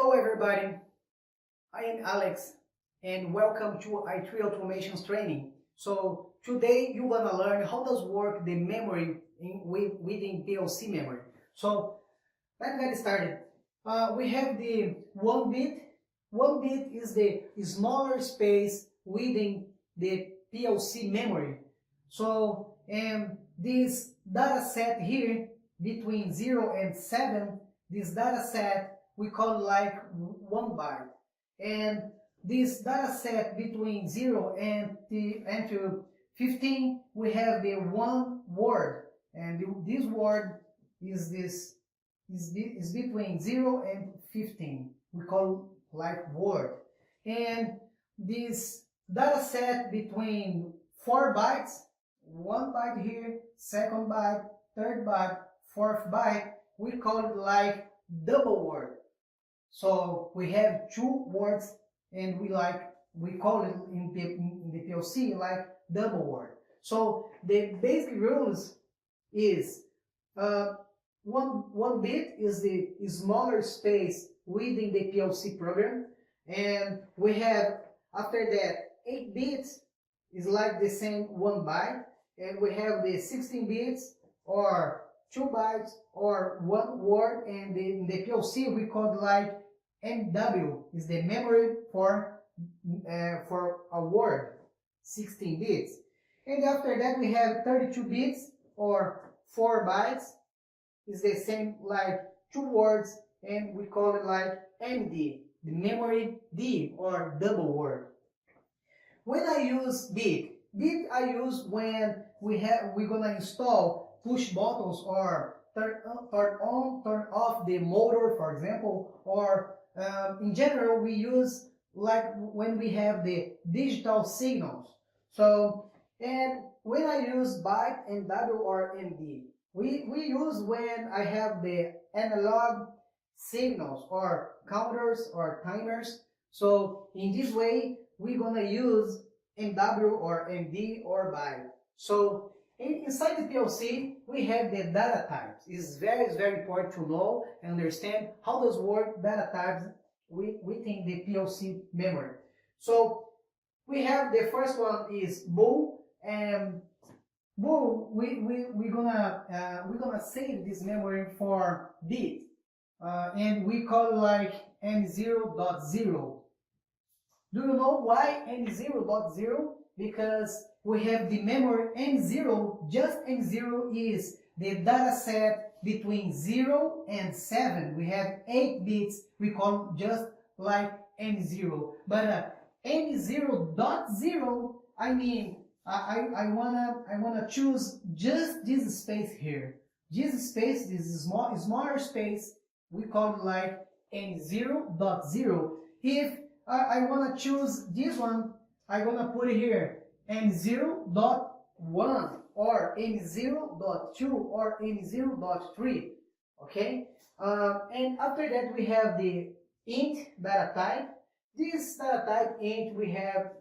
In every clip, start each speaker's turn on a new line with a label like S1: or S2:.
S1: Hello everybody, I am Alex and welcome to IT Automations training. So today you're gonna learn how does work the memory within PLC memory. So let's get started. We have the 1 bit. 1 bit is the smaller space within the PLC memory. So this data set here between 0 and 7, this data set we call it like 1 byte. And this data set between 0 and to 15, we have the 1 word. And this word is between 0 and 15. We call it like word. And this data set between 4 bytes, 1 byte here, 2nd byte, 3rd byte, 4th byte, we call it like double word. So we have 2 words and we call it in the PLC like double word. So the basic rules is 1 bit is the smaller space within the PLC program, and we have after that 8 bits is like the same 1 byte, and we have the 16 bits or 2 bytes or 1 word, and in the PLC we call it like MW is the memory for a word, 16 bits. And after that we have 32 bits or 4 bytes is the same like 2 words, and we call it like MD, the memory D or double word. When I use bit I use when we're gonna install push buttons or turn on, turn off the motor, for example, or in general we use like when we have the digital signals. So, and when I use byte, MW or MD, we use when I have the analog signals or counters or timers. So in this way we're gonna use MW or MD or byte. So inside the PLC we have the data types. It's very important to know and understand how does work data types within the PLC memory. So we have the first one is bool, and bool we're gonna save this memory for bit, and we call it like M0.0. Do you know why M0.0? Because we have the memory M0, just M0 is the data set between 0 and 7. We have 8 bits, we call just like M0. But M0.0, I mean, I wanna choose just this space here. This space, this smaller space, we call it like M0.0. If I want to choose this one, I'm going to put it here, M0.1 or M0.2 or M0.3, okay? And after that we have the int data type. This data type int we have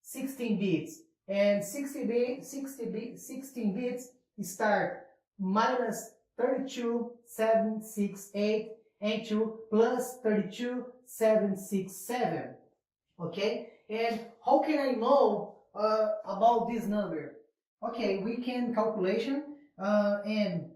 S1: 16 bits, and 16 bits start minus 32,768 and to plus 32,767. Okay, and how can I know about this number? Okay, we can calculation, and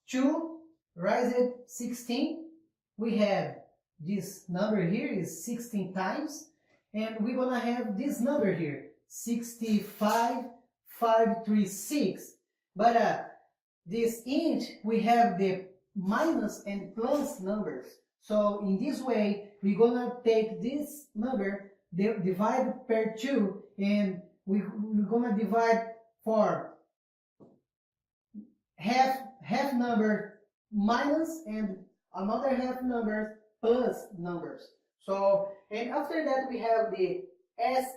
S1: 2 raised 16, we have this number here is 16 times, and we're gonna have this number here 65,536. But this int we have the minus and plus numbers. So in this way we're gonna take this number, divide per 2, and we're gonna divide for half number minus and another half number plus numbers. So, and after that we have the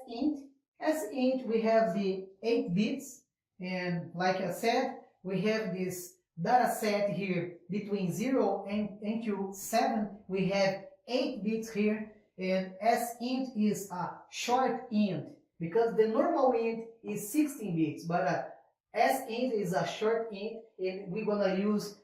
S1: sint. Sint we have the 8 bits, and like I said, we have this data set here between 0 and to 7. We have 8 bits here, and sint is a short int because the normal int is 16 bits, but sint is a short int, and we're gonna use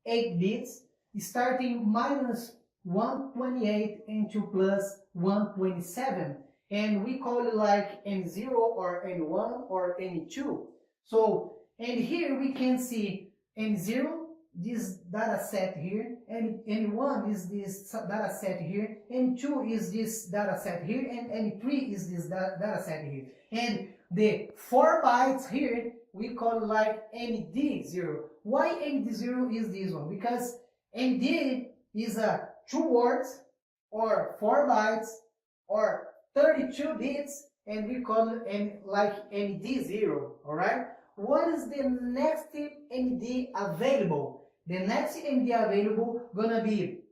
S1: 8 bits starting minus 128 and 2 plus 127, and we call it like N0 or N1 or N2. So, and here we can see N0, this data set here, and N1 is this data set here, N2 is this data set here, and N3 is this data set here. And the 4 bytes here, we call like ND0. Why ND0 is this one? Because ND is a 2 words or 4 bytes or 32 bits, and we call it like ND0, alright? What is the next ND available? The next ND available gonna be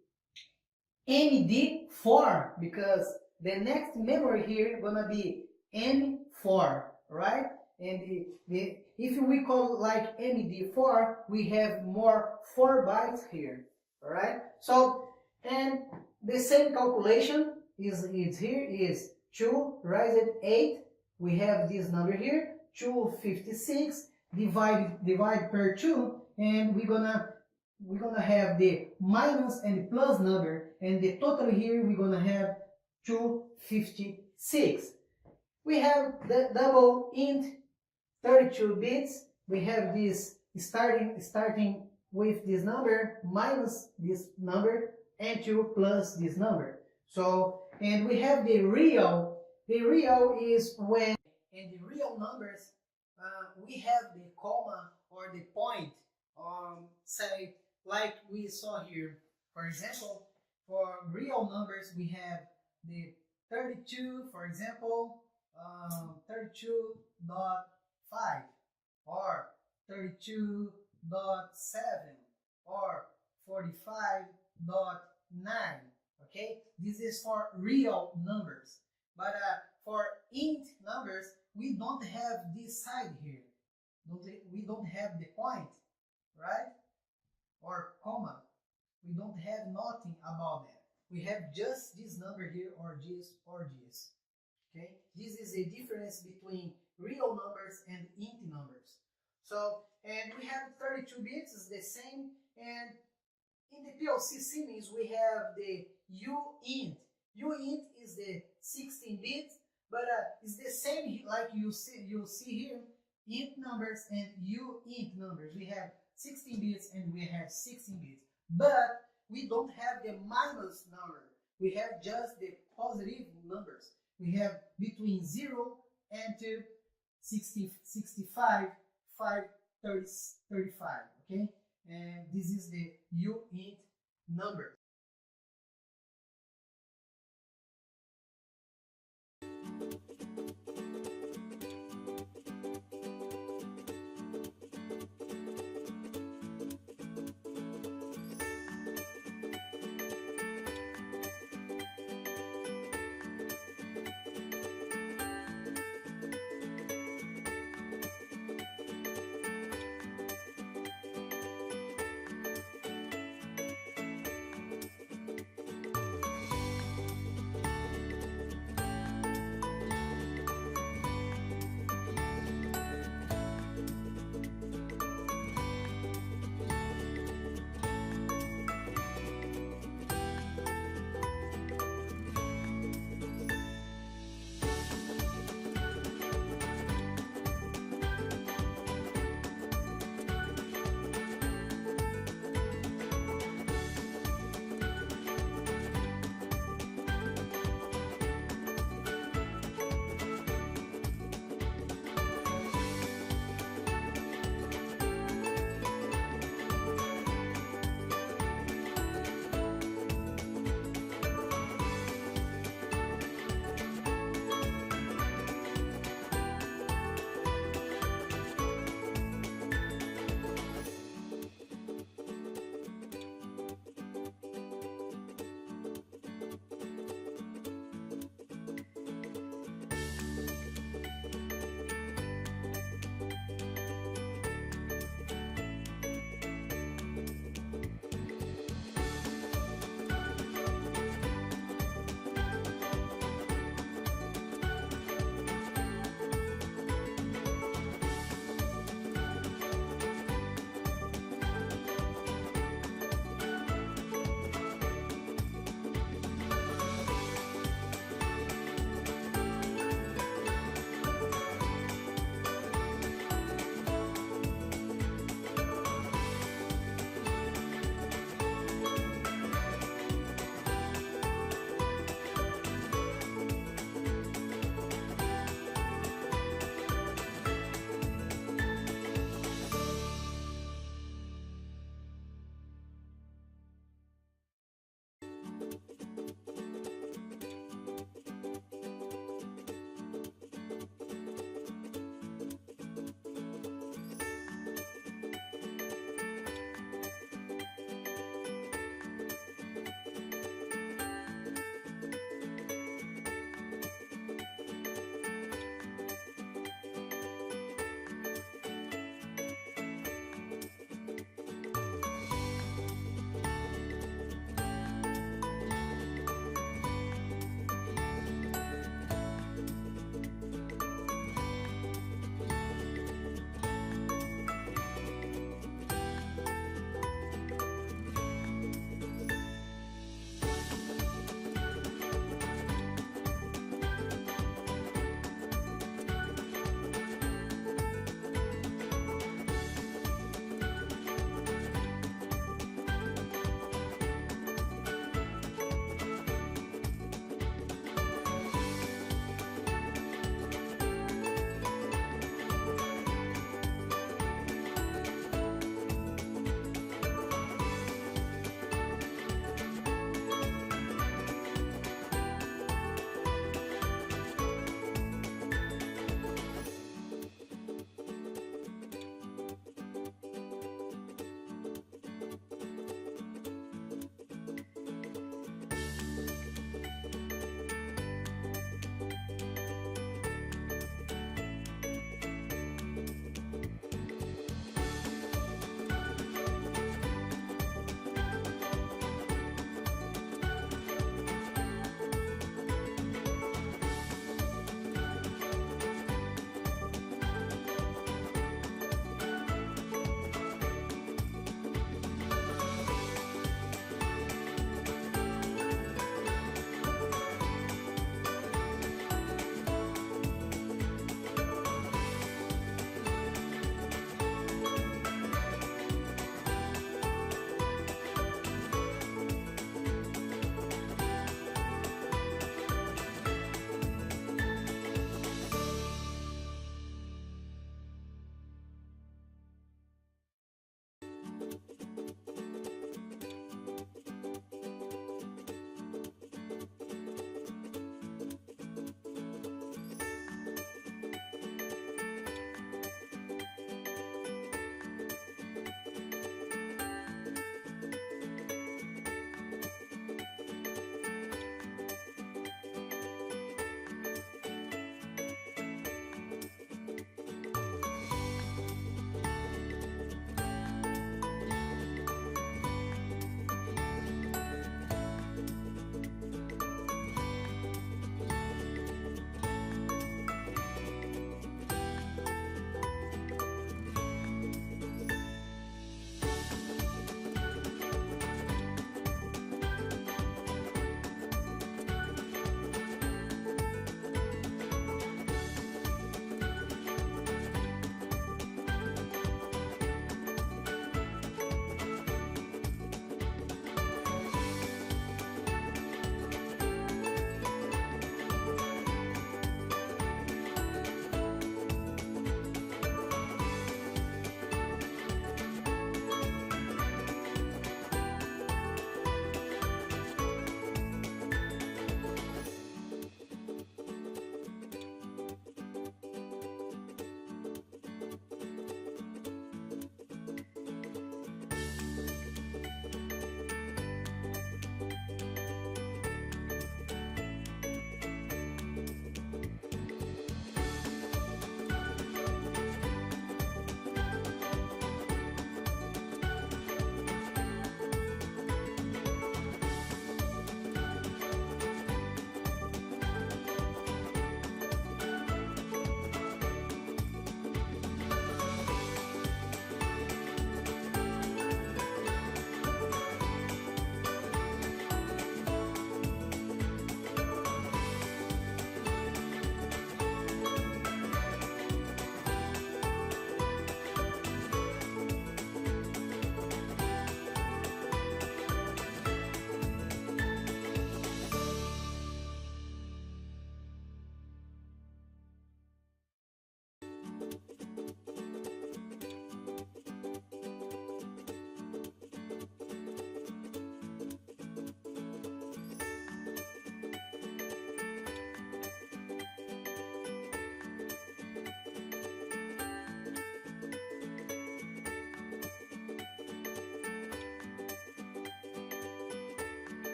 S1: ND4, because the next memory here gonna be N4, right? And if we call like ND4, we have more 4 bytes here, alright? So, and the same calculation is here is 2 raised 8, we have this number here, 256, divide per 2, and we're gonna have the minus and the plus number, and the total here we're gonna have 256. We have the double int 32 bits. We have this starting with this number minus this number and 2 plus this number. So, and we have the real. The real is when in the real numbers we have the comma or the point. Say like we saw here. For example, for real numbers we have the 32. For example, 32.5 or 32.7 or 45.9. Okay, this is for real numbers, but for int numbers we don't have this side here. We don't have the point, right? Or comma. We don't have nothing about that. We have just this number here or this or this. Okay, this is a difference between real numbers and int numbers. So, and we have 32 bits is the same, and in the PLC settings we have the uint. Uint is the 16 bits, but it's the same like you see here, int numbers and uint numbers. We have 16 bits and we have 16 bits, but we don't have the minus number. We have just the positive numbers. We have between 0 and 65, 5, 30, 35, okay? And this is the uint number.